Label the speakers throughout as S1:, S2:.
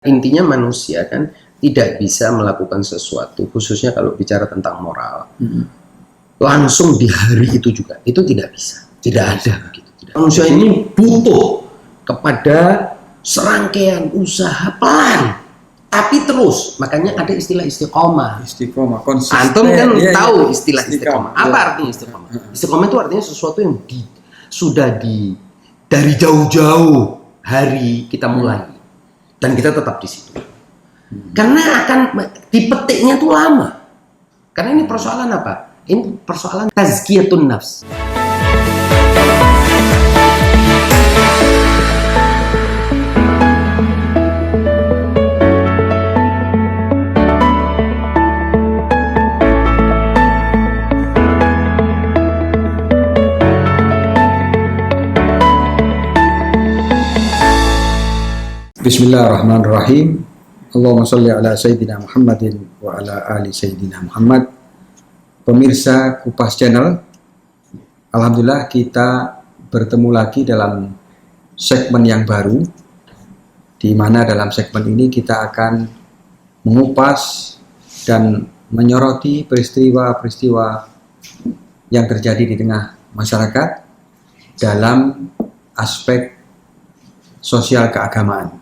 S1: Intinya manusia kan tidak bisa melakukan sesuatu, khususnya kalau bicara tentang moral, langsung di hari itu juga. Itu tidak bisa. Tidak ada begitu. Manusia ini butuh kepada serangkaian usaha pelan, tapi terus. Makanya ada istilah istiqomah.
S2: Istiqomah, konsisten.
S1: Antum kan
S2: Iya,
S1: tahu istilah istiqomah. Apa
S2: Iya.
S1: artinya istiqomah? Istiqomah itu artinya sesuatu yang dari jauh-jauh hari kita mulai. Dan kita tetap di situ. Karena akan dipetiknya tuh lama. Karena ini persoalan apa? Ini persoalan tazkiyatun nafs.
S2: Bismillahirrahmanirrahim. Allahumma sholli ala Sayyidina Muhammadin wa ala ali Sayyidina Muhammad. Pemirsa Kupas Channel, alhamdulillah kita bertemu lagi dalam segmen yang baru, di mana dalam segmen ini kita akan mengupas dan menyoroti peristiwa-peristiwa yang terjadi di tengah masyarakat dalam aspek sosial keagamaan.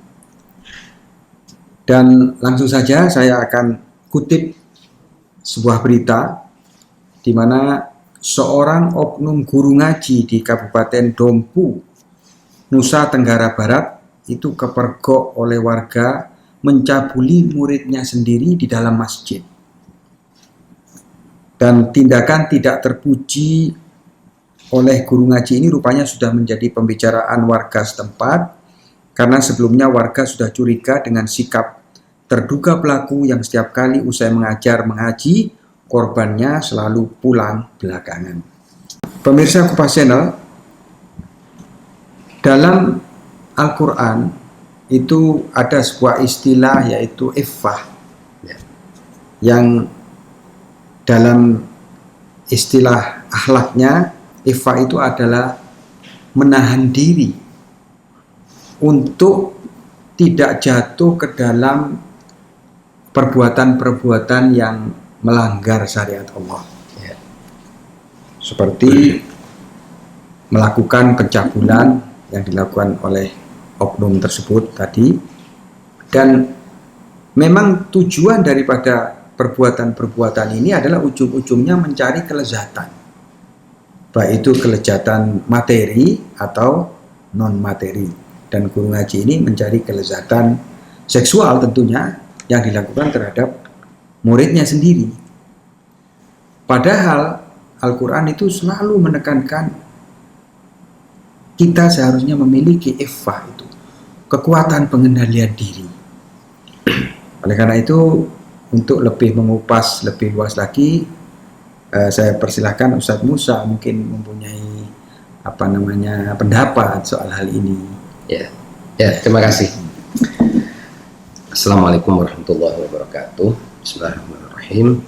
S2: Dan langsung saja saya akan kutip sebuah berita di mana seorang oknum guru ngaji di Kabupaten Dompu, Nusa Tenggara Barat itu kepergok oleh warga mencabuli muridnya sendiri di dalam masjid. Dan tindakan tidak terpuji oleh guru ngaji ini rupanya sudah menjadi pembicaraan warga setempat, karena sebelumnya warga sudah curiga dengan sikap terduga pelaku yang setiap kali usai mengaji, korbannya selalu pulang belakangan. Pemirsa Kupas Channel, dalam Al-Quran itu ada sebuah istilah yaitu iffah, yang dalam istilah akhlaknya iffah itu adalah menahan diri untuk tidak jatuh ke dalam perbuatan-perbuatan yang melanggar syariat Allah, seperti melakukan pencabulan yang dilakukan oleh oknum tersebut tadi. Dan memang tujuan daripada perbuatan-perbuatan ini adalah ujung-ujungnya mencari kelezatan, baik itu kelezatan materi atau non materi. Dan guru ngaji ini mencari kelezatan seksual tentunya yang dilakukan terhadap muridnya sendiri. Padahal Al-Quran itu selalu menekankan kita seharusnya memiliki iffah, itu kekuatan pengendalian diri. Oleh karena itu, untuk lebih mengupas lebih luas lagi, saya persilahkan Ustadz Musa mungkin mempunyai pendapat soal hal ini.
S1: Ya, terima kasih. Assalamualaikum warahmatullahi wabarakatuh. Bismillahirrahmanirrahim.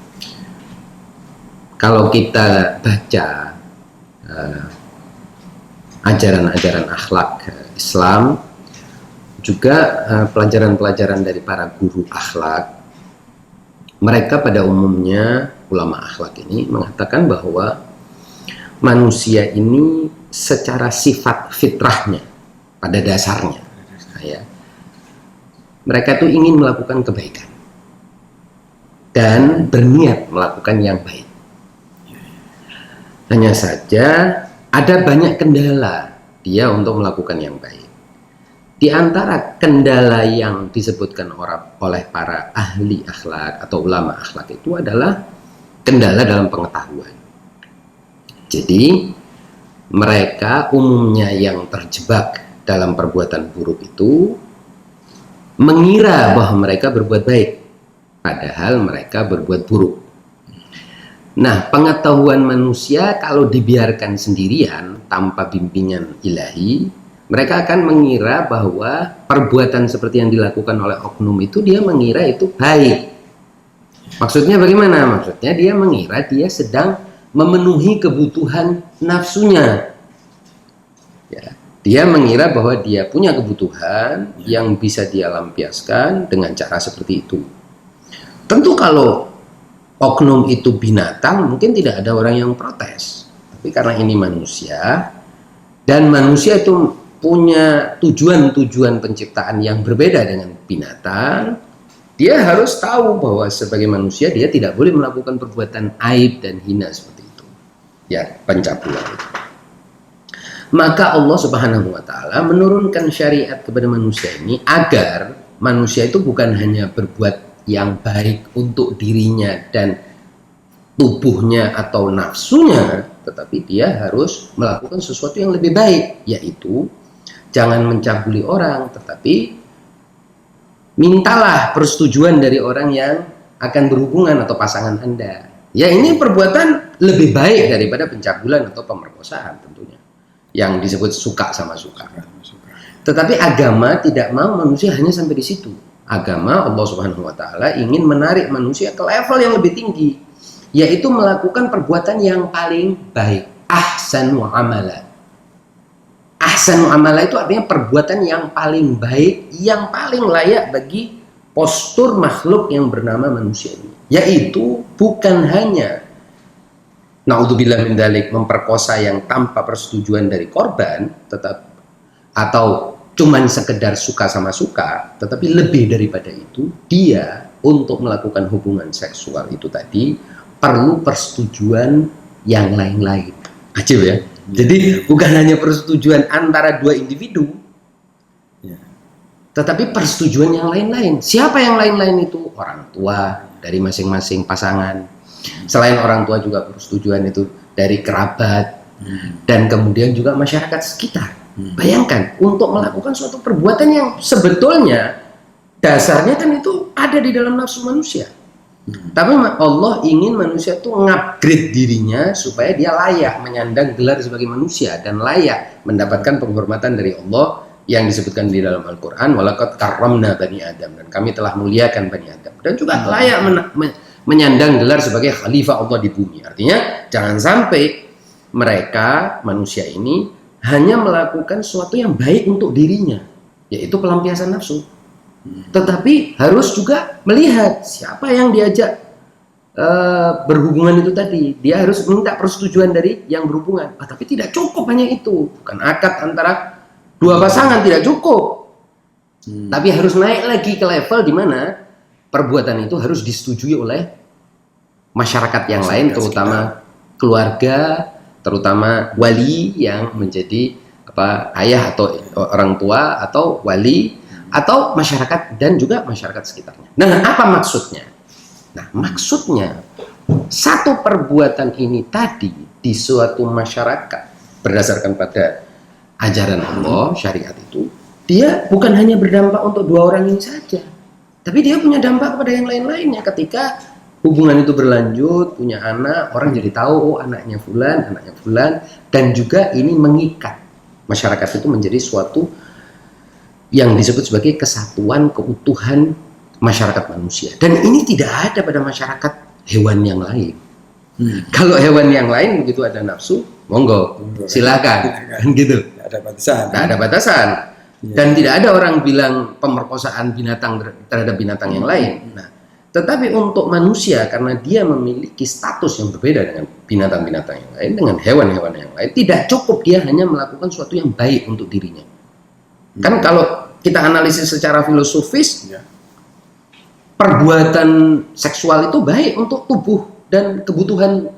S1: Kalau kita baca ajaran-ajaran akhlak Islam, juga pelajaran-pelajaran dari para guru akhlak, mereka pada umumnya, ulama akhlak ini mengatakan bahwa manusia ini secara sifat fitrahnya, pada dasarnya, mereka tuh ingin melakukan kebaikan dan berniat melakukan yang baik. Hanya saja ada banyak kendala dia untuk melakukan yang baik. Di antara kendala yang disebutkan oleh para ahli akhlak atau ulama akhlak itu adalah kendala dalam pengetahuan. Jadi mereka umumnya yang terjebak dalam perbuatan buruk itu mengira bahwa mereka berbuat baik, padahal mereka berbuat buruk. Nah, pengetahuan manusia kalau dibiarkan sendirian tanpa bimbingan ilahi, mereka akan mengira bahwa perbuatan seperti yang dilakukan oleh oknum itu dia mengira itu baik. Maksudnya bagaimana? Maksudnya dia mengira dia sedang memenuhi kebutuhan nafsunya. Ya, Dia mengira bahwa dia punya kebutuhan yang bisa dia lampiaskan dengan cara seperti itu. Tentu kalau oknum itu binatang, mungkin tidak ada orang yang protes. Tapi karena ini manusia, dan manusia itu punya tujuan-tujuan penciptaan yang berbeda dengan binatang, dia harus tahu bahwa sebagai manusia dia tidak boleh melakukan perbuatan aib dan hina seperti itu. Ya, pencabulan itu. Maka Allah Subhanahu wa taala menurunkan syariat kepada manusia ini agar manusia itu bukan hanya berbuat yang baik untuk dirinya dan tubuhnya atau nafsunya, tetapi dia harus melakukan sesuatu yang lebih baik, yaitu jangan mencabuli orang, tetapi mintalah persetujuan dari orang yang akan berhubungan atau pasangan Anda. Ya, ini perbuatan lebih baik daripada pencabulan atau pemerkosaan tentunya, yang disebut suka sama suka. Tetapi agama tidak mau manusia hanya sampai di situ. Agama Allah Subhanahu wa taala ingin menarik manusia ke level yang lebih tinggi, yaitu melakukan perbuatan yang paling baik. Ahsanu amala. Ahsanu amala itu artinya perbuatan yang paling baik, yang paling layak bagi postur makhluk yang bernama manusia ini. Yaitu bukan hanya naudzubillah min dzalik memperkosa yang tanpa persetujuan dari korban, atau cuman sekedar suka sama suka, tetapi lebih daripada itu, dia untuk melakukan hubungan seksual itu tadi perlu persetujuan yang lain-lain. Ajib ya. Jadi bukan hanya persetujuan antara dua individu, tetapi persetujuan yang lain-lain. Siapa yang lain-lain itu? Orang tua dari masing-masing pasangan. Selain orang tua juga persetujuan itu dari kerabat, dan kemudian juga masyarakat sekitar. Bayangkan, untuk melakukan suatu perbuatan yang sebetulnya dasarnya kan itu ada di dalam nafsu manusia. Tapi Allah ingin manusia tuh ngupgrade dirinya supaya dia layak menyandang gelar sebagai manusia dan layak mendapatkan penghormatan dari Allah yang disebutkan di dalam Al-Quran, walaqad karramna bani Adam, dan kami telah muliakan bani Adam, dan juga layak menyandang gelar sebagai khalifah Allah di bumi. Artinya jangan sampai mereka manusia ini hanya melakukan sesuatu yang baik untuk dirinya, yaitu pelampiasan nafsu, tetapi harus juga melihat siapa yang diajak berhubungan itu tadi. Dia harus minta persetujuan dari yang berhubungan. Tapi tidak cukup hanya itu, bukan akad antara dua pasangan, tidak cukup. Tapi harus naik lagi ke level di mana perbuatan itu harus disetujui oleh masyarakat yang lain, terutama keluarga, terutama wali yang menjadi ayah atau orang tua, atau wali, atau masyarakat, dan juga masyarakat sekitarnya. Nah, apa maksudnya? Nah, maksudnya satu perbuatan ini tadi di suatu masyarakat berdasarkan pada ajaran Allah, syariat itu, dia bukan hanya berdampak untuk dua orang ini saja, tapi dia punya dampak kepada yang lain-lainnya. Ketika hubungan itu berlanjut, punya anak, orang jadi tahu, oh anaknya fulan, dan juga ini mengikat masyarakat itu menjadi suatu yang disebut sebagai kesatuan keutuhan masyarakat manusia. Dan ini tidak ada pada masyarakat hewan yang lain. Kalau hewan yang lain begitu ada nafsu, monggo, silakan, kan gitu.
S2: Tidak ada batasan.
S1: Tidak ada batasan. Dan tidak ada orang bilang pemerkosaan binatang terhadap binatang yang lain. Nah, tetapi untuk manusia, karena dia memiliki status yang berbeda dengan binatang-binatang yang lain, dengan hewan-hewan yang lain, tidak cukup dia hanya melakukan sesuatu yang baik untuk dirinya. Kan kalau kita analisis secara filosofis, perbuatan seksual itu baik untuk tubuh dan kebutuhan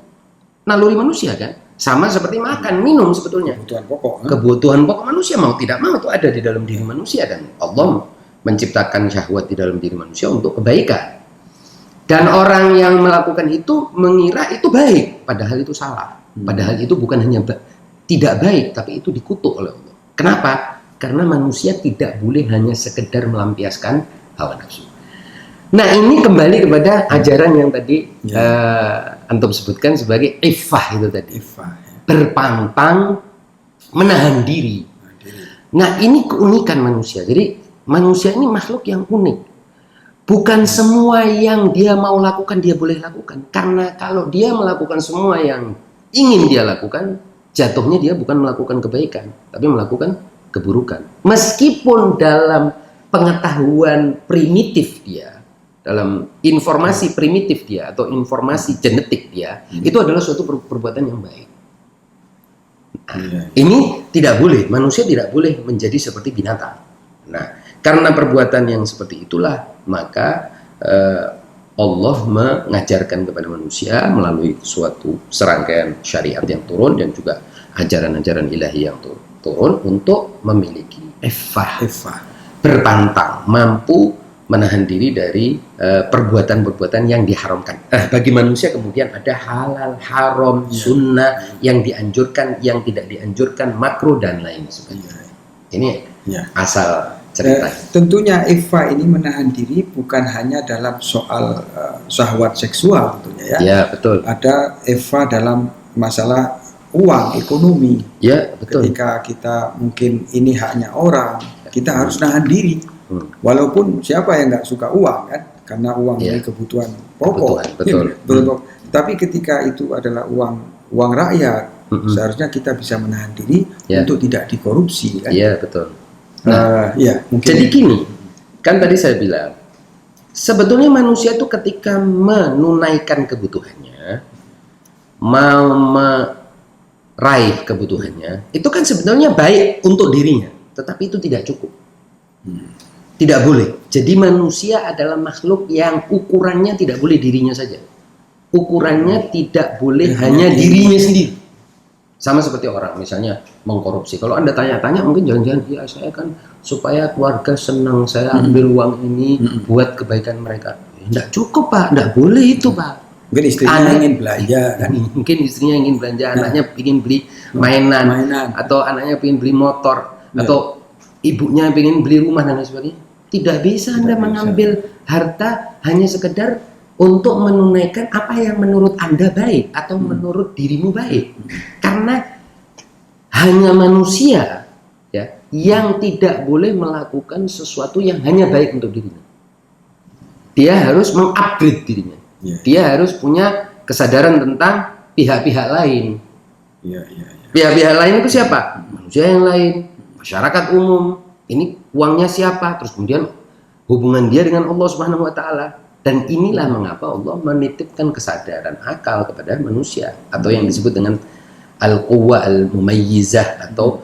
S1: naluri manusia, kan? Sama seperti makan, minum sebetulnya.
S2: Kebutuhan pokok.
S1: Kebutuhan pokok manusia, mau tidak mau itu ada di dalam diri manusia, dan Allah menciptakan syahwat di dalam diri manusia untuk kebaikan. Dan orang yang melakukan itu mengira itu baik, padahal itu salah. Padahal itu bukan hanya tidak baik, tapi itu dikutuk oleh Allah. Kenapa? Karena manusia tidak boleh hanya sekedar melampiaskan hawa nafsu. Nah, ini kembali kepada ajaran yang tadi antum sebutkan sebagai iffah itu tadi. Berpantang, menahan diri. Nah, ini keunikan manusia. Jadi manusia ini makhluk yang unik. Bukan semua yang dia mau lakukan dia boleh lakukan. Karena kalau dia melakukan semua yang ingin dia lakukan, jatuhnya dia bukan melakukan kebaikan, tapi melakukan keburukan. Meskipun dalam pengetahuan primitif dia, dalam informasi primitif dia atau informasi genetik dia, itu adalah suatu perbuatan yang baik. Nah, ini tidak boleh, manusia tidak boleh menjadi seperti binatang. Nah, karena perbuatan yang seperti itulah, maka Allah mengajarkan kepada manusia melalui suatu serangkaian syariat yang turun dan juga ajaran-ajaran ilahi yang turun untuk memiliki iffah, berpantang, mampu menahan diri dari perbuatan-perbuatan yang diharamkan. Bagi manusia kemudian ada halal, haram, sunnah, yang dianjurkan, yang tidak dianjurkan, makruh dan lain sebagainya. Ini asal cerita.
S2: Tentunya iffah ini menahan diri bukan hanya dalam soal syahwat seksual tentunya ya.
S1: Ya, betul.
S2: Ada iffah dalam masalah uang, ekonomi.
S1: Ya, betul.
S2: Ketika kita mungkin ini haknya orang, kita harus nahan diri. Walaupun siapa yang nggak suka uang kan, karena uang ini kebutuhan pokok.
S1: Betul.
S2: Tapi ketika itu adalah uang rakyat, seharusnya kita bisa menahan diri untuk tidak dikorupsi kan.
S1: Iya, betul.
S2: Mungkin.
S1: Jadi gini, kan tadi saya bilang, sebetulnya manusia itu ketika menunaikan kebutuhannya, mau meraih kebutuhannya, itu kan sebetulnya baik untuk dirinya, tetapi itu tidak cukup. Tidak boleh. Jadi manusia adalah makhluk yang ukurannya tidak boleh dirinya saja. Ukurannya tidak boleh hanya dirinya sendiri. Sama seperti orang misalnya mengkorupsi. Kalau Anda tanya-tanya mungkin jangan-jangan ya saya kan supaya keluarga senang, saya ambil uang ini buat kebaikan mereka. Tidak cukup Pak, tidak boleh itu Pak.
S2: Mungkin istrinya ingin belanja kan?
S1: Mungkin istrinya ingin belanja, anaknya ingin beli mainan. Atau anaknya ingin beli motor, atau ibunya ingin beli rumah dan lain sebagainya. Tidak bisa Anda mengambil harta hanya sekedar untuk menunaikan apa yang menurut Anda baik atau menurut dirimu baik. Karena hanya manusia ya yang tidak boleh melakukan sesuatu yang hanya baik untuk dirinya. Dia harus mengupgrade dirinya. Dia harus punya kesadaran tentang pihak-pihak lain. Pihak-pihak lain itu siapa? Manusia yang lain, masyarakat umum. Ini uangnya siapa? Terus kemudian hubungan dia dengan Allah Subhanahu wa taala. Dan inilah mengapa Allah menitipkan kesadaran akal kepada manusia atau yang disebut dengan al-quwwa al-mumayyizah atau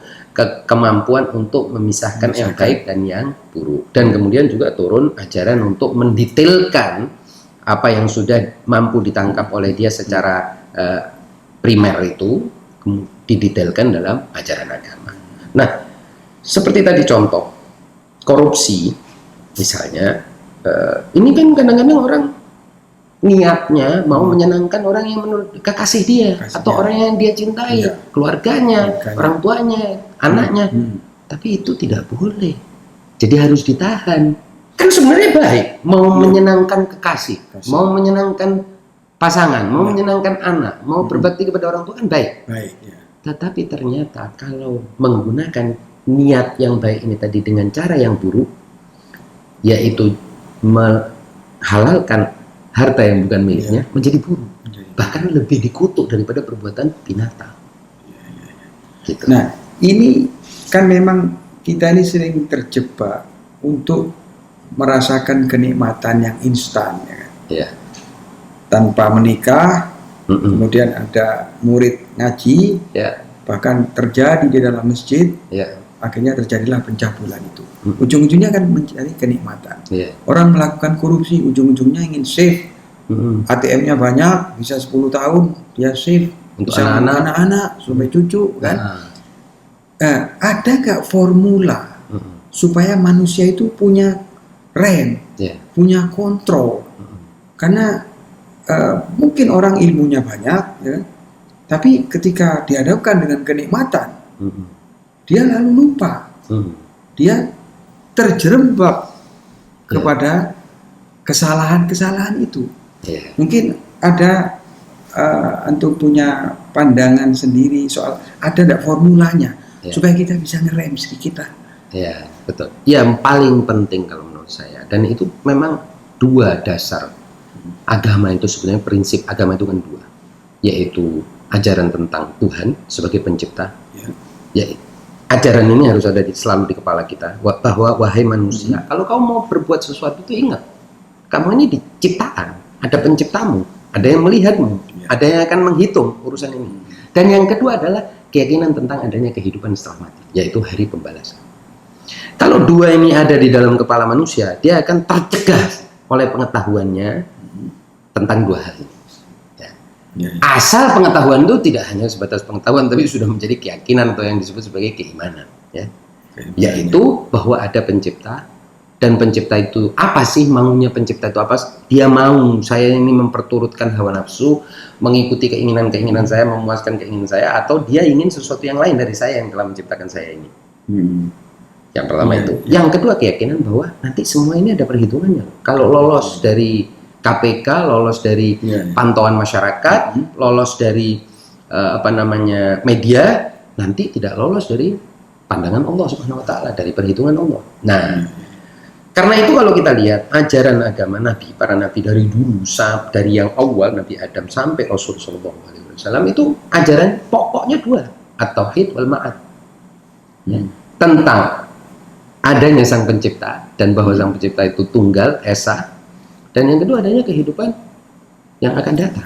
S1: kemampuan untuk memisahkan yang baik dan yang buruk. Dan kemudian juga turun ajaran untuk mendetailkan apa yang sudah mampu ditangkap oleh dia secara primer itu didetailkan dalam ajaran agama. Nah, seperti tadi contoh korupsi misalnya, ini kan kadang-kadang orang niatnya mau menyenangkan orang yang menurut kekasih dia atau orang yang dia cintai, keluarganya, orang tuanya, anaknya. Tapi itu tidak boleh. Jadi harus ditahan. Kan sebenarnya baik mau menyenangkan kekasih, mau menyenangkan pasangan, mau menyenangkan anak, mau berbakti kepada orang tua kan baik. Tetapi ternyata kalau menggunakan niat yang baik ini tadi dengan cara yang buruk, yaitu menghalalkan harta yang bukan miliknya, menjadi buruk, bahkan lebih dikutuk daripada perbuatan binatang. Gitu.
S2: Nah, ini kan memang kita ini sering terjebak untuk merasakan kenikmatan yang instan, ya kan? Tanpa menikah, kemudian ada murid ngaji, bahkan terjadi di dalam masjid, akhirnya terjadilah pencabulan itu. Ujung-ujungnya kan mencari kenikmatan. Orang melakukan korupsi, ujung-ujungnya ingin save. ATM-nya banyak, bisa 10 tahun dia save untuk anak-anak sampai cucu, kan? Ada gak formula supaya manusia itu punya rem, punya kontrol? Karena mungkin orang ilmunya banyak, ya, tapi ketika dihadapkan dengan kenikmatan, dia lalu lupa. Dia terjerembab kepada kesalahan-kesalahan itu. Mungkin ada untuk punya pandangan sendiri soal ada enggak formulanya supaya kita bisa ngerem sedikit lah.
S1: Ya, betul. Yang paling penting kalau menurut saya, dan itu memang dua dasar agama itu sebenarnya, prinsip agama itu kan dua, yaitu ajaran tentang Tuhan sebagai pencipta, ajaran ini harus ada selalu di kepala kita, bahwa wahai manusia, kalau kamu mau berbuat sesuatu itu ingat, kamu ini diciptaan, ada penciptamu, ada yang melihatmu, ada yang akan menghitung urusan ini. Dan yang kedua adalah keyakinan tentang adanya kehidupan setelah mati, yaitu hari pembalasan. Kalau dua ini ada di dalam kepala manusia, dia akan tercegah oleh pengetahuannya tentang dua hal ini. Asal pengetahuan itu tidak hanya sebatas pengetahuan, tapi sudah menjadi keyakinan atau yang disebut sebagai keimanan, yaitu bahwa ada pencipta, dan pencipta itu apa sih, maunya pencipta itu apa? Dia mau saya ini memperturutkan hawa nafsu, mengikuti keinginan saya, memuaskan keinginan saya, atau dia ingin sesuatu yang lain dari saya yang telah menciptakan saya ini. Yang pertama itu. Yang kedua, keyakinan bahwa nanti semua ini ada perhitungannya. Kalau lolos dari KPK, lolos dari pantauan masyarakat, lolos dari media, nanti tidak lolos dari pandangan Allah Subhanahu wa taala, dari perhitungan Allah. Nah, karena itu kalau kita lihat ajaran agama Nabi, para nabi dari dulu, dari yang awal Nabi Adam sampai Rasul sallallahu alaihi wasallam, itu ajaran pokoknya dua, at-tauhid wal ma'ad. Tentang adanya sang pencipta dan bahwa sang pencipta itu tunggal, esa. Dan yang kedua adanya kehidupan yang akan datang.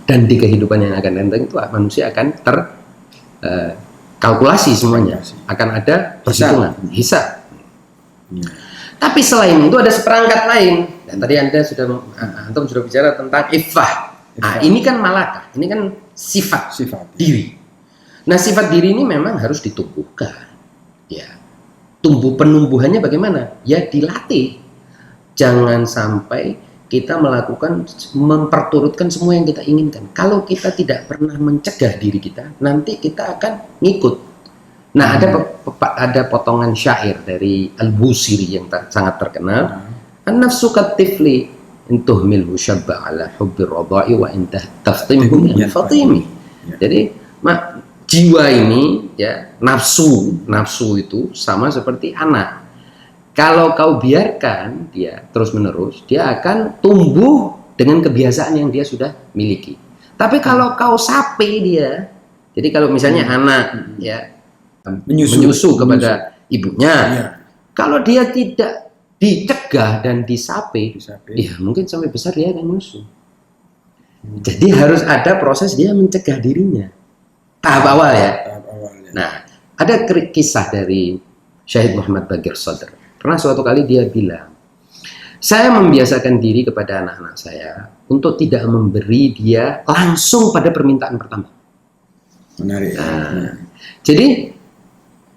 S1: Dan di kehidupan yang akan datang itu manusia akan terkalkulasi semuanya. Akan ada perhitungan, hisab. Tapi selain itu ada seperangkat lain. Dan tadi Antum sudah bicara tentang iffah. Nah, ini kan malakah, ini kan sifat diri. Nah, sifat diri ini memang harus ditumbuhkan. Ya. Penumbuhannya bagaimana? Ya dilatih. Jangan sampai kita memperturutkan semua yang kita inginkan. Kalau kita tidak pernah mencegah diri kita, nanti kita akan ngikut. Nah, ada potongan syair dari Al-Busiri yang sangat terkenal. An-nafsu katifli intuhmilhu syabba ala hubbi radha'i wa intah taftimhu min fatimi. Jadi, jiwa ini, ya, nafsu itu sama seperti anak. Kalau kau biarkan dia terus-menerus, dia akan tumbuh dengan kebiasaan yang dia sudah miliki. Tapi kalau kau sape dia, jadi kalau misalnya anak ya menyusu kepada ibunya, kalau dia tidak dicegah dan disape, ya mungkin sampai besar dia akan menyusu. Jadi harus ada proses dia mencegah dirinya. Tahap awal ya. Nah, ada kisah dari Syahid Muhammad Baqir Sadr. Pernah suatu kali dia bilang, saya membiasakan diri kepada anak-anak saya untuk tidak memberi dia langsung pada permintaan pertama.
S2: Menarik.
S1: Jadi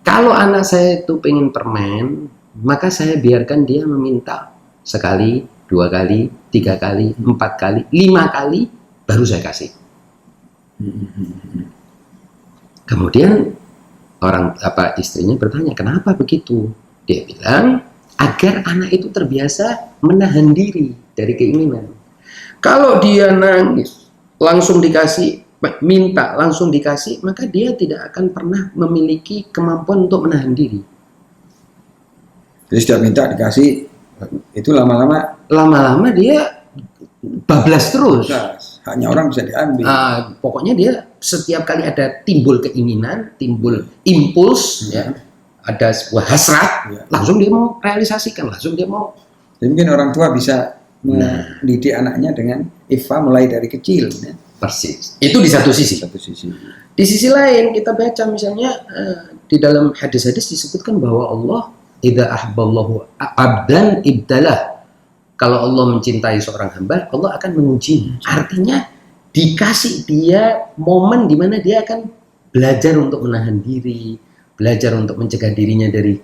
S1: kalau anak saya itu pengen permen, maka saya biarkan dia meminta sekali, 2 kali, 3 kali, 4 kali, 5 kali, baru saya kasih. Kemudian istrinya bertanya, kenapa begitu? Dia bilang, agar anak itu terbiasa menahan diri dari keinginan. Kalau dia nangis, langsung dikasih, minta, langsung dikasih, maka dia tidak akan pernah memiliki kemampuan untuk menahan diri.
S2: Jadi setiap minta dikasih, itu lama-lama dia
S1: bablas terus.
S2: Hanya orang bisa diambil.
S1: Pokoknya dia setiap kali ada timbul keinginan, timbul impuls, ya, ada sebuah hasrat, langsung dia mau realisasikan, langsung dia mau.
S2: Jadi mungkin orang tua bisa mendidik anaknya dengan iffah mulai dari kecil. Ya.
S1: Persis. Itu di satu sisi. Di sisi lain kita baca misalnya di dalam hadis-hadis disebutkan bahwa Allah idza ahballahu abdan ibdalah. Kalau Allah mencintai seorang hamba, Allah akan mengujinya. Artinya dikasih dia momen di mana dia akan belajar untuk menahan diri, belajar untuk mencegah dirinya dari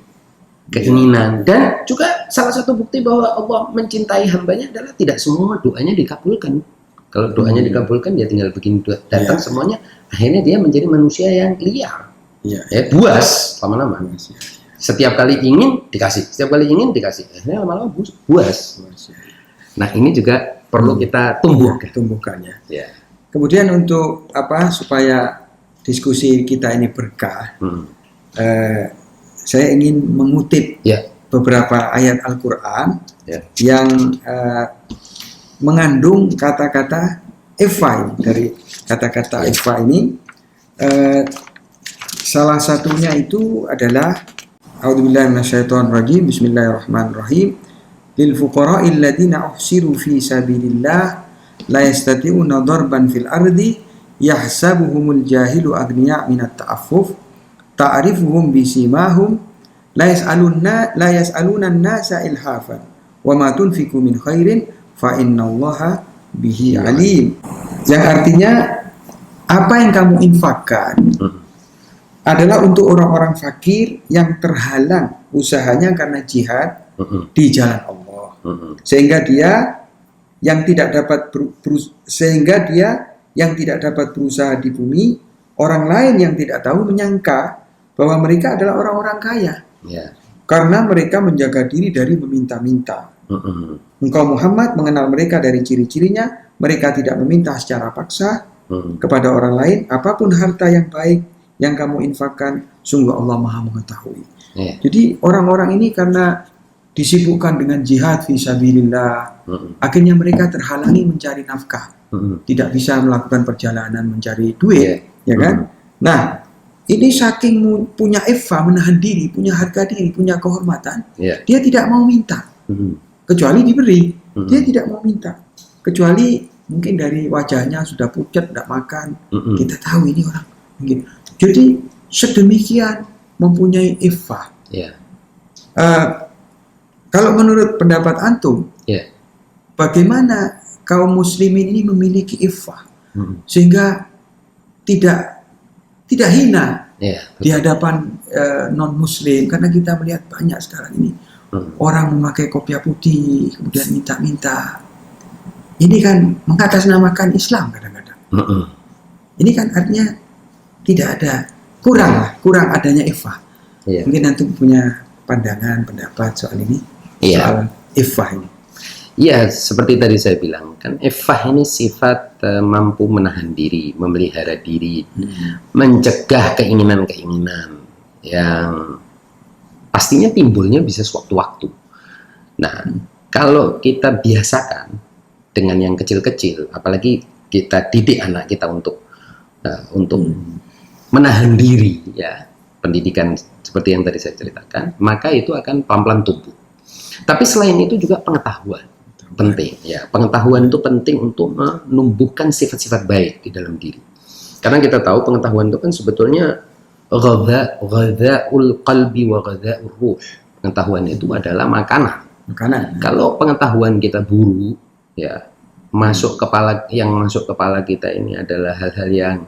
S1: keinginan. Dan juga salah satu bukti bahwa Allah mencintai hambanya adalah tidak semua doanya dikabulkan. Kalau doanya dikabulkan, dia tinggal bikin datang semuanya. Akhirnya dia menjadi manusia yang liar, buas lama-lama. Setiap kali ingin dikasih, akhirnya lama-lama buas. Nah, ini juga perlu kita tumbuhkan ya. Kemudian untuk supaya diskusi kita ini berkah, saya ingin mengutip beberapa ayat Al-Quran yang mengandung kata-kata iffah. Dari kata-kata iffah ini
S2: Salah satunya itu adalah A'udzubillahi minasyaitonirrajim. Bismillahirrahmanirrahim. Lil fuqara'il ladzina uhsiru fi sabilillah la yastati'una darban fil ardi yahsabuhumul jahilu aghniya minat ta'affuf ta'rifuhum bisimahum la yas'aluna an-nasa ilhafan wa ma tunfiqu min khairin fa innallaha bihi alim. Yang artinya apa yang kamu infakkan adalah untuk orang-orang fakir yang terhalang usahanya karena jihad di jalan Allah, sehingga dia yang tidak dapat berusaha di bumi, orang lain yang tidak tahu menyangka bahwa mereka adalah orang-orang kaya, karena mereka menjaga diri dari meminta-minta. Engkau Muhammad mengenal mereka dari ciri-cirinya, mereka tidak meminta secara paksa kepada orang lain, apapun harta yang baik yang kamu infakkan, sungguh Allah Maha mengetahui. Jadi orang-orang ini karena disibukkan dengan jihad fi sabilillah, akhirnya mereka terhalangi mencari nafkah, tidak bisa melakukan perjalanan mencari duit, ya kan? Nah, ini saking punya iffah, menahan diri, punya harga diri, punya kehormatan, dia tidak mau minta, kecuali diberi. Dia tidak mau minta, kecuali mungkin dari wajahnya sudah pucat, tidak makan. Kita tahu ini orang mungkin. Jadi sedemikian mempunyai iffah. Kalau menurut pendapat antum, bagaimana kaum muslimin ini memiliki iffah sehingga tidak hina di hadapan non muslim? Karena kita melihat banyak sekarang ini orang memakai kopiah putih kemudian minta-minta. Ini kan mengatasnamakan Islam kadang-kadang. Ini kan artinya tidak ada, kurang adanya iffah. Mungkin antum punya pandangan, pendapat soal ini, soal iffah ini.
S1: Iya, seperti tadi saya bilang, kan iffah ini sifat mampu menahan diri, memelihara diri, mencegah keinginan-keinginan yang pastinya timbulnya bisa sewaktu-waktu. Nah, kalau kita biasakan dengan yang kecil-kecil, apalagi kita didik anak kita untuk menahan diri, ya, pendidikan seperti yang tadi saya ceritakan, maka itu akan pelan-pelan tumbuh. Tapi selain itu juga pengetahuan penting, ya. Pengetahuan itu penting untuk menumbuhkan sifat-sifat baik di dalam diri. Karena kita tahu pengetahuan itu kan sebetulnya ghadha'ul qalbi wa ghadha'ur ruh. Pengetahuan itu adalah makanan. Kalau pengetahuan kita buruk, ya, masuk kepala kita ini adalah hal-hal yang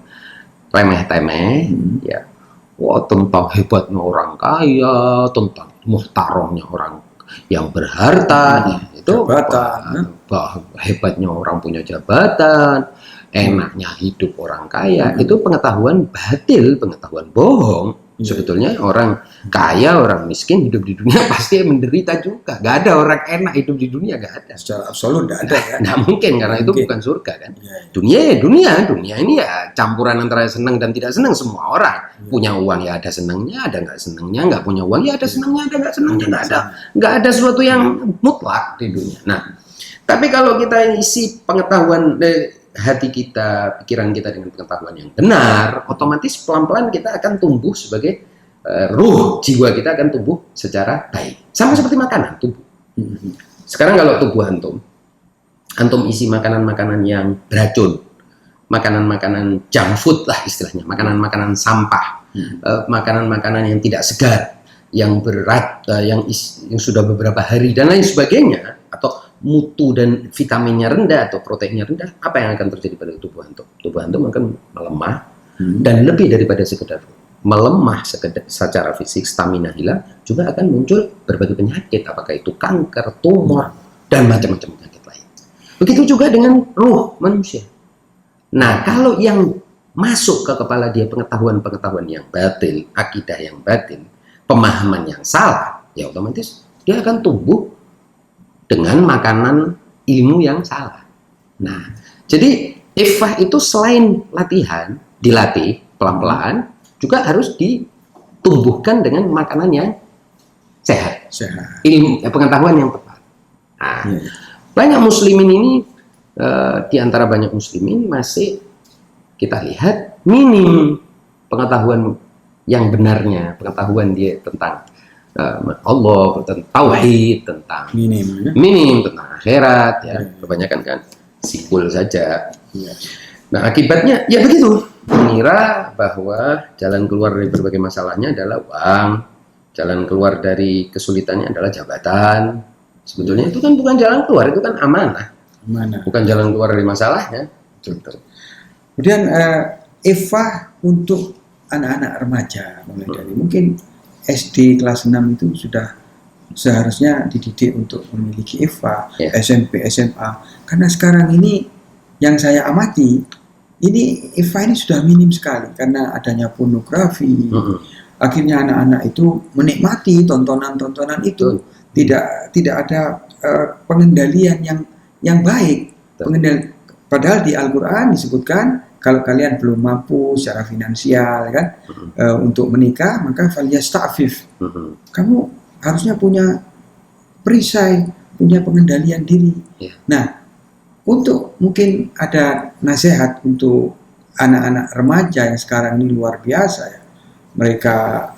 S1: remeh-temeh, ya. Wah, tentang hebatnya orang kaya, tentang muhtaramnya orang yang berharta, itu hebatnya orang punya jabatan, enaknya hidup orang kaya, itu pengetahuan batil, pengetahuan bohong. Sebetulnya orang kaya, orang miskin hidup di dunia pasti menderita juga. Gak ada orang enak hidup di dunia, gak ada.
S2: Secara absolut gak ada, ya.
S1: Nggak mungkin, karena itu bukan surga, kan. Dunia ini ya campuran antara senang dan tidak senang semua orang. Punya uang ya ada senangnya, ada nggak senangnya. Nggak punya uang ya ada senangnya, ada nggak senangnya. Nggak ada sesuatu yang mutlak di dunia. Nah, tapi kalau kita isi pengetahuan hati kita, pikiran kita dengan pengetahuan yang benar, otomatis pelan-pelan kita akan tumbuh sebagai ruh, jiwa kita akan tumbuh secara baik. Sama seperti makanan, tubuh. Sekarang kalau tubuh antum isi makanan-makanan yang beracun, makanan-makanan junk food lah istilahnya, makanan-makanan sampah, makanan-makanan yang tidak segar, yang berat, yang sudah beberapa hari dan lain sebagainya, atau mutu dan vitaminnya rendah atau proteinnya rendah, apa yang akan terjadi pada tubuh antum? Tubuh antum akan melemah, dan lebih daripada sekedar melemah secara fisik, stamina hilang, juga akan muncul berbagai penyakit, apakah itu kanker, tumor, dan macam-macam penyakit lain. Begitu juga dengan ruh manusia. Nah, kalau yang masuk ke kepala dia pengetahuan-pengetahuan yang batil, akidah yang batil, pemahaman yang salah, ya otomatis dia akan tumbuh dengan makanan ilmu yang salah. Nah, jadi iffah itu selain latihan, dilatih pelan-pelan, juga harus ditumbuhkan dengan makanan yang sehat. Ilmu, pengetahuan yang tepat. Nah, banyak muslimin ini, di antara banyak muslimin masih kita lihat minim pengetahuan yang benarnya, pengetahuan dia tentang Allah, tentang tauhid, tentang minim tentang akhirat, ya. Kebanyakan kan sipul saja. Nah, akibatnya ya begitu, mengira bahwa jalan keluar dari berbagai masalahnya adalah uang, jalan keluar dari kesulitannya adalah jabatan. Sebetulnya itu kan bukan jalan keluar, itu kan amanah. Bukan jalan keluar dari masalahnya.
S2: Kemudian EVA untuk anak-anak remaja, mulai dari mungkin SD kelas 6 itu sudah seharusnya dididik untuk memiliki EVA, SMP, SMA. Karena sekarang ini yang saya amati, ini EVA ini sudah minim sekali karena adanya pornografi. Akhirnya anak-anak itu menikmati tontonan-tontonan itu. Tidak ada pengendalian yang baik. Padahal di Al-Quran disebutkan kalau kalian belum mampu secara finansial kan untuk menikah, maka falyasta'fif. Kamu harusnya punya perisai, punya pengendalian diri. Nah, untuk mungkin ada nasihat untuk anak-anak remaja yang sekarang ini luar biasa ya. Mereka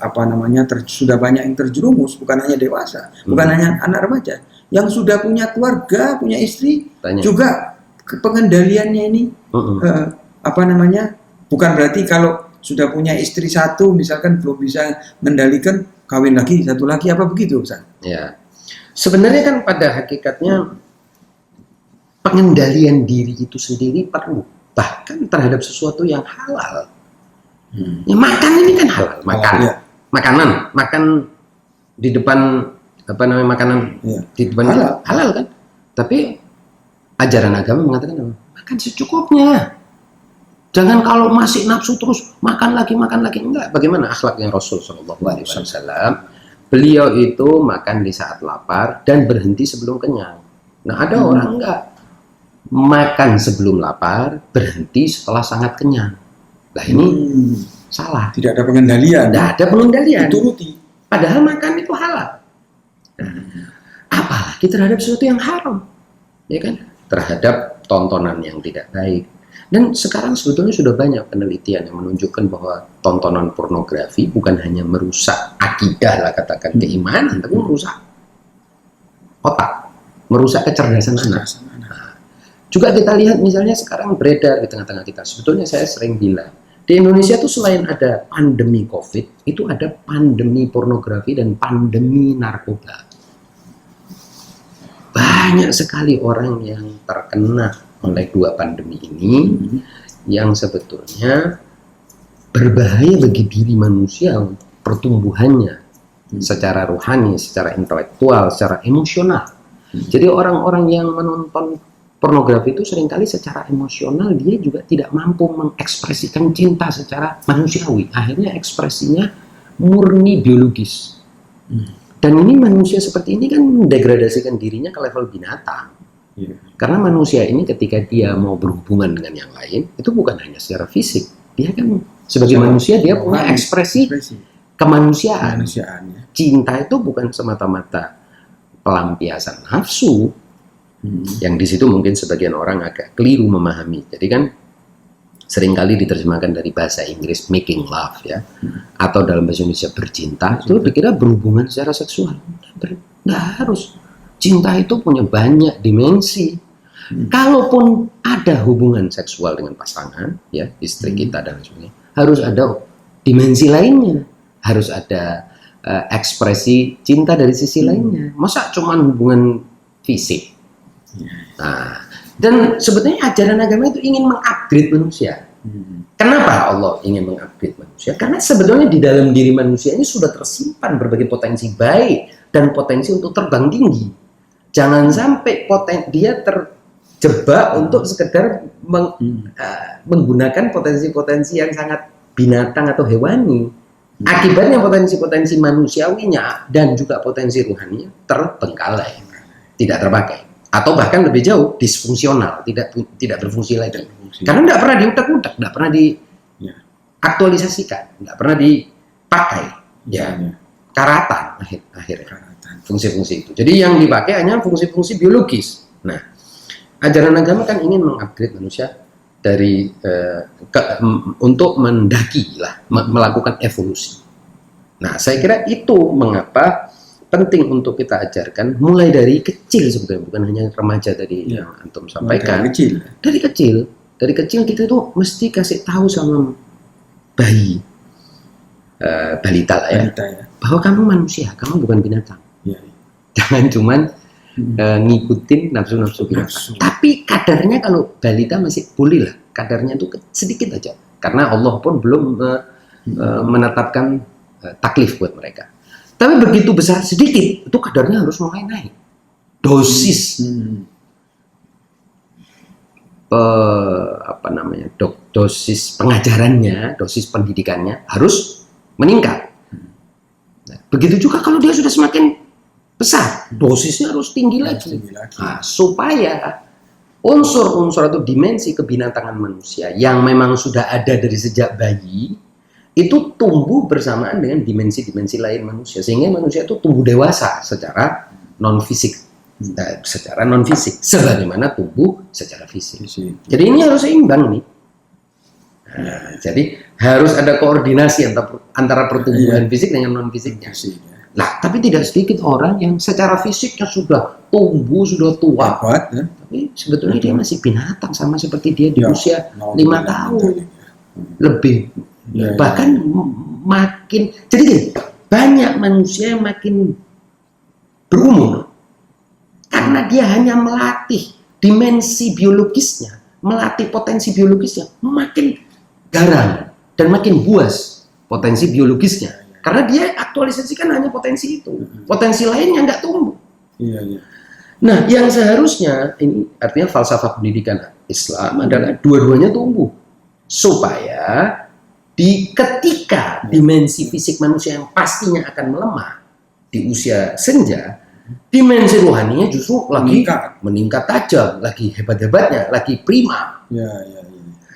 S2: sudah banyak yang terjerumus, bukan hanya dewasa, bukan hanya anak remaja, yang sudah punya keluarga, punya istri, juga pengendaliannya ini bukan berarti kalau sudah punya istri satu misalkan belum bisa mengendalikan, kawin lagi satu lagi, apa begitu, Ustaz?
S1: Ya, sebenarnya kan pada hakikatnya pengendalian diri itu sendiri perlu, bahkan terhadap sesuatu yang halal. Ya, makan ini kan halal, makan di depan makanan di depan halal kan, tapi ajaran agama mengatakan makan secukupnya. Jangan kalau masih nafsu terus makan lagi. Enggak. Bagaimana akhlaknya Rasul Shallallahu Alaihi Wasallam? Beliau itu makan di saat lapar dan berhenti sebelum kenyang. Nah, ada orang enggak, makan sebelum lapar, berhenti setelah sangat kenyang. Nah, ini salah.
S2: Tidak ada pengendalian.
S1: Tidak ada pengendalian.
S2: Dituruti.
S1: Padahal makan itu halal. Apalagi terhadap sesuatu yang haram, ya kan? Terhadap tontonan yang tidak baik. Dan sekarang sebetulnya sudah banyak penelitian yang menunjukkan bahwa tontonan pornografi bukan hanya merusak akidah lah, katakan keimanan, tapi merusak otak, merusak kecerdasan anak. Nah, juga kita lihat misalnya sekarang beredar di tengah-tengah kita. Sebetulnya saya sering bilang, di Indonesia itu selain ada pandemi COVID, itu ada pandemi pornografi dan pandemi narkoba. Banyak sekali orang yang terkena oleh dua pandemi ini yang sebetulnya berbahaya bagi diri manusia, pertumbuhannya secara rohani, secara intelektual, secara emosional. Jadi orang-orang yang menonton pornografi itu seringkali secara emosional dia juga tidak mampu mengekspresikan cinta secara manusiawi. Akhirnya ekspresinya murni biologis. Dan ini manusia seperti ini kan mendegradasikan dirinya ke level binatang. Karena manusia ini ketika dia mau berhubungan dengan yang lain, itu bukan hanya secara fisik. Dia kan sebagai manusia dia punya ekspresi kemanusiaan. Cinta itu bukan semata-mata pelampiasan nafsu, yang di situ mungkin sebagian orang agak keliru memahami. Jadi kan seringkali diterjemahkan dari bahasa Inggris making love ya, atau dalam bahasa Indonesia bercinta, itu dikira berhubungan secara seksual. Nggak harus. Cinta itu punya banyak dimensi. Kalaupun ada hubungan seksual dengan pasangan, ya istri kita dan sebagainya, harus ada dimensi lainnya, harus ada ekspresi cinta dari sisi lainnya. Masa cuma hubungan fisik? Nah, dan sebetulnya ajaran agama itu ingin mengupgrade manusia. Kenapa Allah ingin mengupgrade manusia? Karena sebetulnya di dalam diri manusia ini sudah tersimpan berbagai potensi baik dan potensi untuk terbang tinggi. Jangan sampai dia terjebak untuk sekedar menggunakan potensi-potensi yang sangat binatang atau hewani. Akibatnya potensi-potensi manusiawinya dan juga potensi rohaninya terbengkalai, tidak terpakai, atau bahkan lebih jauh disfungsional, tidak berfungsi lagi. Karena tidak pernah diutak-utak, tidak pernah diaktualisasikan, tidak pernah dipakai, karatan akhirnya. Fungsi-fungsi itu. Jadi yang dipakai hanya fungsi-fungsi biologis. Nah, ajaran agama kan ingin mengupgrade manusia untuk mendaki lah, melakukan evolusi. Nah, saya kira itu mengapa penting untuk kita ajarkan mulai dari kecil sebetulnya, bukan hanya remaja tadi yang antum sampaikan. Dari kecil kita tuh mesti kasih tahu sama bayi, balita lah ya, bahwa kamu manusia, kamu bukan binatang. Jangan cuman ngikutin nafsu-nafsu binatang. Tapi kadarnya kalau balita masih boleh lah, kadarnya itu sedikit aja. Karena Allah pun belum menetapkan taklif buat mereka. Tapi begitu besar sedikit, itu kadarnya harus mulai naik. Dosis dosis pengajarannya, dosis pendidikannya harus meningkat. Nah, begitu juga kalau dia sudah semakin besar, dosisnya harus tinggi lagi. Nah, supaya unsur-unsur atau dimensi kebinatangan manusia yang memang sudah ada dari sejak bayi itu tumbuh bersamaan dengan dimensi-dimensi lain manusia, sehingga manusia itu tumbuh dewasa secara non fisik, sebagaimana tumbuh secara fisik. Jadi ini harus seimbang nih. Nah, jadi harus ada koordinasi antara pertumbuhan fisik dengan non fisiknya. Nah, tapi tidak sedikit orang yang secara fisiknya sudah tumbuh, sudah tua, tapi sebetulnya dia masih binatang, sama seperti dia di usia 5 tahun lebih. Bahkan makin, jadi gini, banyak manusia yang makin berumur karena dia hanya melatih dimensi biologisnya, melatih potensi biologisnya, makin garang dan makin buas potensi biologisnya. Karena dia aktualisasikan hanya potensi itu, potensi lainnya nggak tumbuh. Nah, yang seharusnya ini artinya falsafah pendidikan Islam adalah dua-duanya tumbuh supaya ketika dimensi fisik manusia yang pastinya akan melemah di usia senja, dimensi rohaninya justru lagi meningkat tajam, lagi hebat-hebatnya, lagi prima.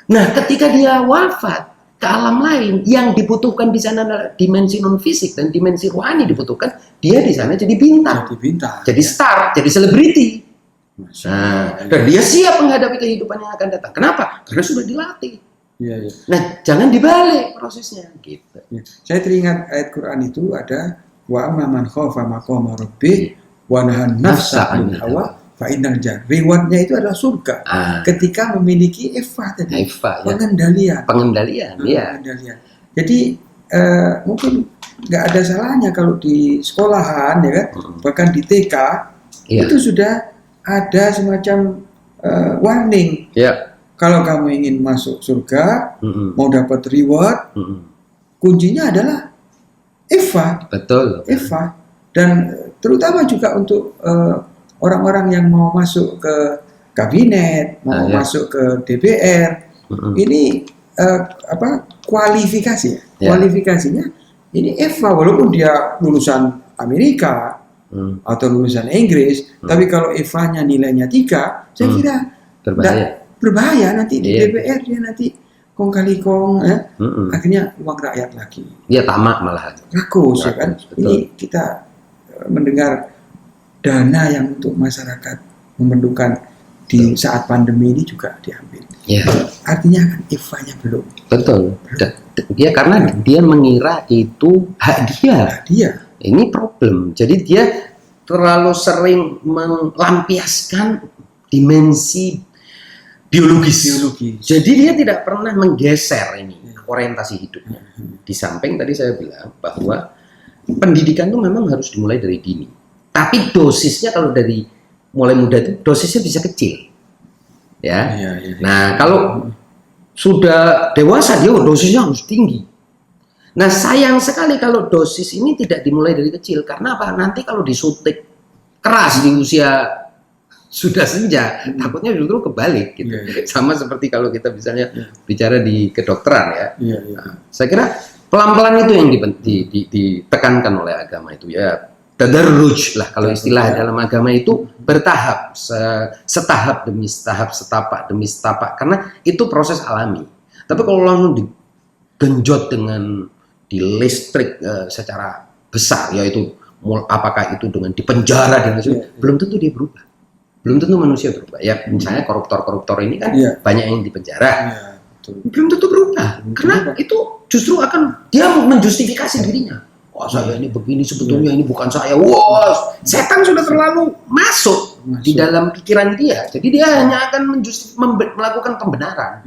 S1: Nah, ketika dia wafat ke alam lain, yang dibutuhkan di sana adalah dimensi non fisik dan dimensi rohani dibutuhkan. Dia di sana jadi bintang, jadi star, jadi selebriti. Nah, dan dia siap menghadapi kehidupan yang akan datang. Kenapa? Karena sudah dilatih. Nah, jangan dibalik prosesnya. Gitu.
S2: Saya teringat ayat Quran itu ada wa amman khafa maqama rabbih wa nahan nafsa 'anil hawa fa innal jannah. Rewardnya itu adalah surga. Ketika memiliki pengendalian. Jadi mungkin nggak ada salahnya kalau di sekolahan ya kan, bahkan di TK itu sudah ada semacam warning. Kalau kamu ingin masuk surga, mau dapat reward, kuncinya adalah Eva.
S1: Betul.
S2: Eva. Dan terutama juga untuk orang-orang yang mau masuk ke kabinet, mau masuk ke DPR, ini kualifikasi. Kualifikasinya ini Eva, walaupun dia lulusan Amerika atau lulusan Inggris, tapi kalau Eva-nya nilainya 3, saya kira berbahaya nanti di DPR dia nanti kong kali kong, akhirnya uang rakyat lagi.
S1: Dia tamak malah.
S2: Rakus, ya kan? Betul. Ini kita mendengar dana yang untuk masyarakat memerlukan di saat pandemi ini juga diambil. Artinya kan IFA-nya belum. Betul.
S1: Dia karena dia mengira itu hak dia. Ini problem. Jadi dia terlalu sering melampiaskan dimensi biologis. Jadi dia tidak pernah menggeser ini orientasi hidupnya. Di samping tadi saya bilang bahwa pendidikan itu memang harus dimulai dari dini. Tapi dosisnya kalau dari mulai muda itu dosisnya bisa kecil. Nah, kalau sudah dewasa dia dosisnya harus tinggi. Nah, sayang sekali kalau dosis ini tidak dimulai dari kecil. Karena apa? Nanti kalau disuntik keras di usia sudah senja, takutnya justru kebalik gitu. Sama seperti kalau kita misalnya bicara di kedokteran ya. Nah, saya kira pelan-pelan itu yang ditekankan oleh agama itu ya. Tadarruj lah kalau istilah dalam agama itu bertahap, setahap demi setahap, setapak demi setapak, karena itu proses alami. Tapi kalau langsung digenjot dengan di listrik secara besar, yaitu apakah itu dengan dipenjara dan sebagainya, belum tentu dia berubah. belum tentu manusia berubah. Ya, misalnya koruptor-koruptor ini kan
S2: Iya.
S1: banyak yang dipenjara.
S2: Iya, betul.
S1: Belum tentu berubah.
S2: Belum tentu
S1: Karena
S2: berubah.
S1: itu justru akan dia menjustifikasi dirinya. Wah, saya ini begini sebetulnya, ini bukan saya. Wah, setan sudah terlalu masuk di dalam pikiran dia. Jadi dia hanya akan melakukan pembenaran.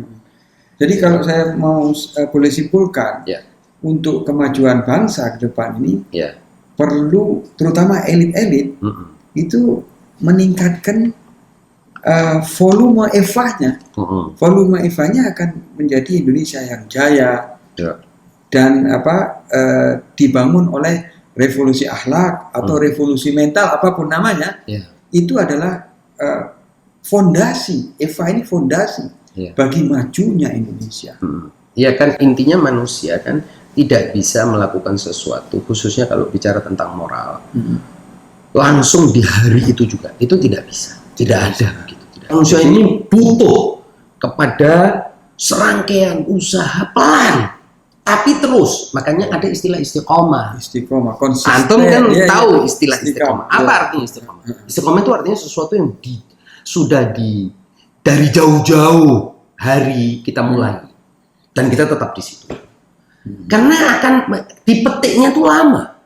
S2: Jadi kalau saya mau boleh simpulkan,
S1: Ya.
S2: untuk kemajuan bangsa ke depan ini
S1: Ya.
S2: perlu, terutama elit-elit,
S1: Mm-mm.
S2: itu meningkatkan volume EVA-nya.
S1: Mm-mm.
S2: Volume EVA-nya akan menjadi Indonesia yang jaya
S1: Ya.
S2: dan dibangun oleh revolusi akhlak atau revolusi mental, apapun namanya.
S1: Ya.
S2: Itu adalah fondasi. EVA ini fondasi
S1: Ya.
S2: bagi majunya Indonesia.
S1: Ya kan, intinya manusia kan tidak bisa melakukan sesuatu, khususnya kalau bicara tentang moral, langsung di hari itu juga. Itu tidak bisa. Tidak ada begitu. Manusia ini butuh kepada serangkaian usaha pelan, tapi terus. Makanya ada istilah istiqomah.
S2: Istiqomah, konsisten.
S1: Antum kan
S2: Iya,
S1: tahu
S2: iya.
S1: istilah istiqomah. Apa artinya istiqomah? Istiqomah itu artinya sesuatu yang dari jauh-jauh hari kita mulai dan kita tetap di situ. Karena akan dipetiknya tuh lama.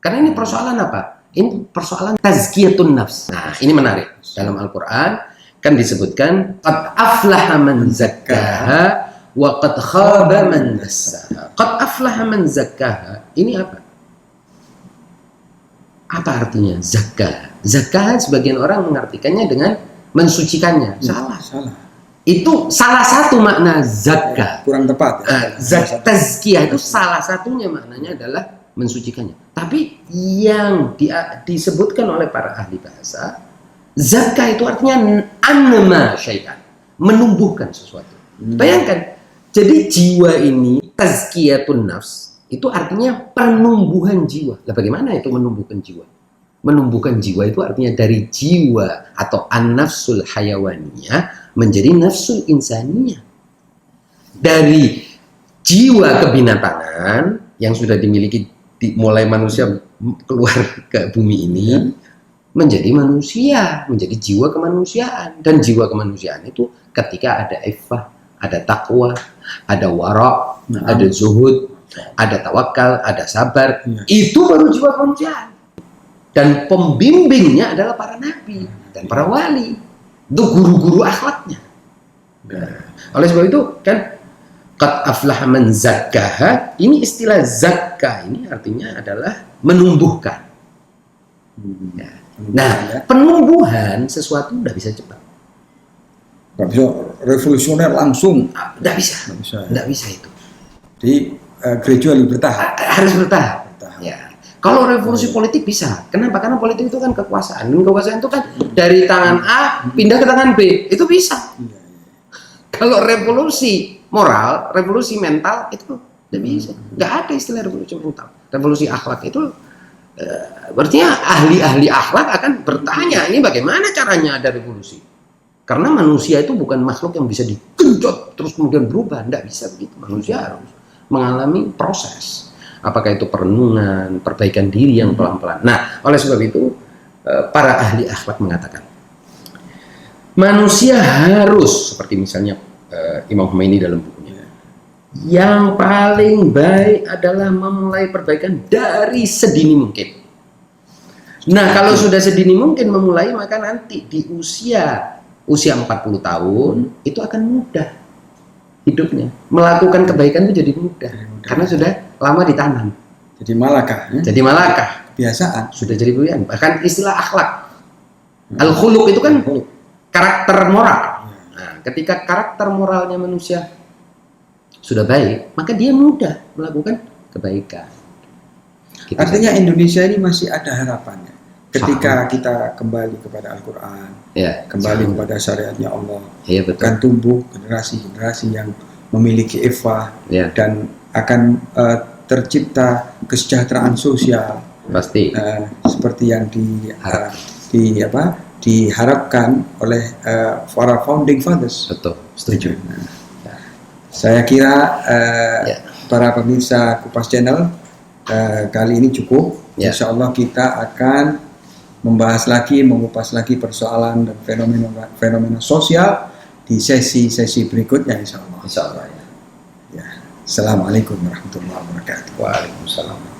S1: Karena ini persoalan apa? Ini persoalan tazkiyatun nafs. Nah, ini menarik. Dalam Al-Qur'an kan disebutkan qad aflaha man zakkaha wa qad khaba man dassaha. Qad aflaha man zakkaha. Ini apa? Apa artinya zakkah? Zakkah sebagian orang mengartikannya dengan mensucikannya. Salah. Itu salah satu makna zakkah.
S2: Kurang tepat.
S1: Tazkiyah itu salah satunya maknanya adalah mensucikannya. Tapi yang disebutkan oleh para ahli bahasa, zakkah itu artinya anma syai'an, menumbuhkan sesuatu. Bayangkan, jadi jiwa ini tazkiyatun nafs itu artinya penumbuhan jiwa. Lah bagaimana itu menumbuhkan jiwa? Menumbuhkan jiwa itu artinya dari jiwa atau an-nafsul hayawaniyah menjadi nafsul insaniyah. Dari jiwa kebinatangan yang sudah dimiliki mulai manusia keluar ke bumi ini menjadi manusia, menjadi jiwa kemanusiaan. Dan jiwa kemanusiaan itu ketika ada iffah, ada taqwa, ada wara', ada zuhud, ada tawakal, ada sabar, itu baru jiwa kemanusiaan. Dan pembimbingnya adalah para nabi dan para wali. Itu guru-guru akhlaknya. Oleh sebab itu kan qad aflaha man zakkaha, ini istilah zakkah ini artinya adalah menumbuhkan. Nah, penumbuhan sesuatu udah bisa cepat.
S2: Nggak bisa revolusioner langsung.
S1: Nggak bisa. Nggak bisa itu.
S2: Jadi gradually bertahap.
S1: Harus bertahap. Ya. Kalau revolusi politik bisa. Kenapa? Karena politik itu kan kekuasaan. Dan kekuasaan itu kan dari tangan A pindah ke tangan B. Itu bisa. Kalau revolusi moral, revolusi mental itu tidak bisa. Nggak ada istilah revolusi mental. Revolusi akhlak itu berarti ahli-ahli akhlak akan bertanya, ini bagaimana caranya ada revolusi? Karena manusia itu bukan makhluk yang bisa digenjot terus kemudian berubah. Nggak bisa begitu. Manusia harus mengalami proses. Apakah itu perenungan, perbaikan diri yang pelan-pelan. Nah, oleh sebab itu para ahli akhlak mengatakan manusia harus, seperti misalnya Imam Khomeini dalam bukunya, yang paling baik adalah memulai perbaikan dari sedini mungkin. Nah, kalau sudah sedini mungkin memulai, maka nanti di usia 40 tahun itu akan mudah hidupnya. Melakukan kebaikan itu jadi mudah. Karena sudah lama ditanam.
S2: Jadi malakah.
S1: Jadi malakah.
S2: Kebiasaan.
S1: Sudah jadi kebiasaan. Bahkan istilah akhlak. Al-khuluq itu kan karakter moral. Nah, ketika karakter moralnya manusia sudah baik, maka dia mudah melakukan kebaikan. Gitu.
S2: Artinya Indonesia ini masih ada harapannya. Ketika kita kembali kepada Al-Quran, kembali kepada syariatnya Allah, akan tumbuh generasi-generasi yang memiliki iffah dan akan tercipta kesejahteraan sosial.
S1: Pasti.
S2: Seperti yang diharapkan oleh para founding fathers.
S1: Betul, setuju.
S2: Saya kira para pemirsa Kupas Channel kali ini cukup. Insya Allah kita akan membahas lagi, mengupas lagi persoalan dan fenomena sosial di sesi-sesi berikutnya insya Allah.
S1: Insya Allah ya.
S2: Ya. Assalamualaikum warahmatullahi wabarakatuh.
S1: Waalaikumsalam.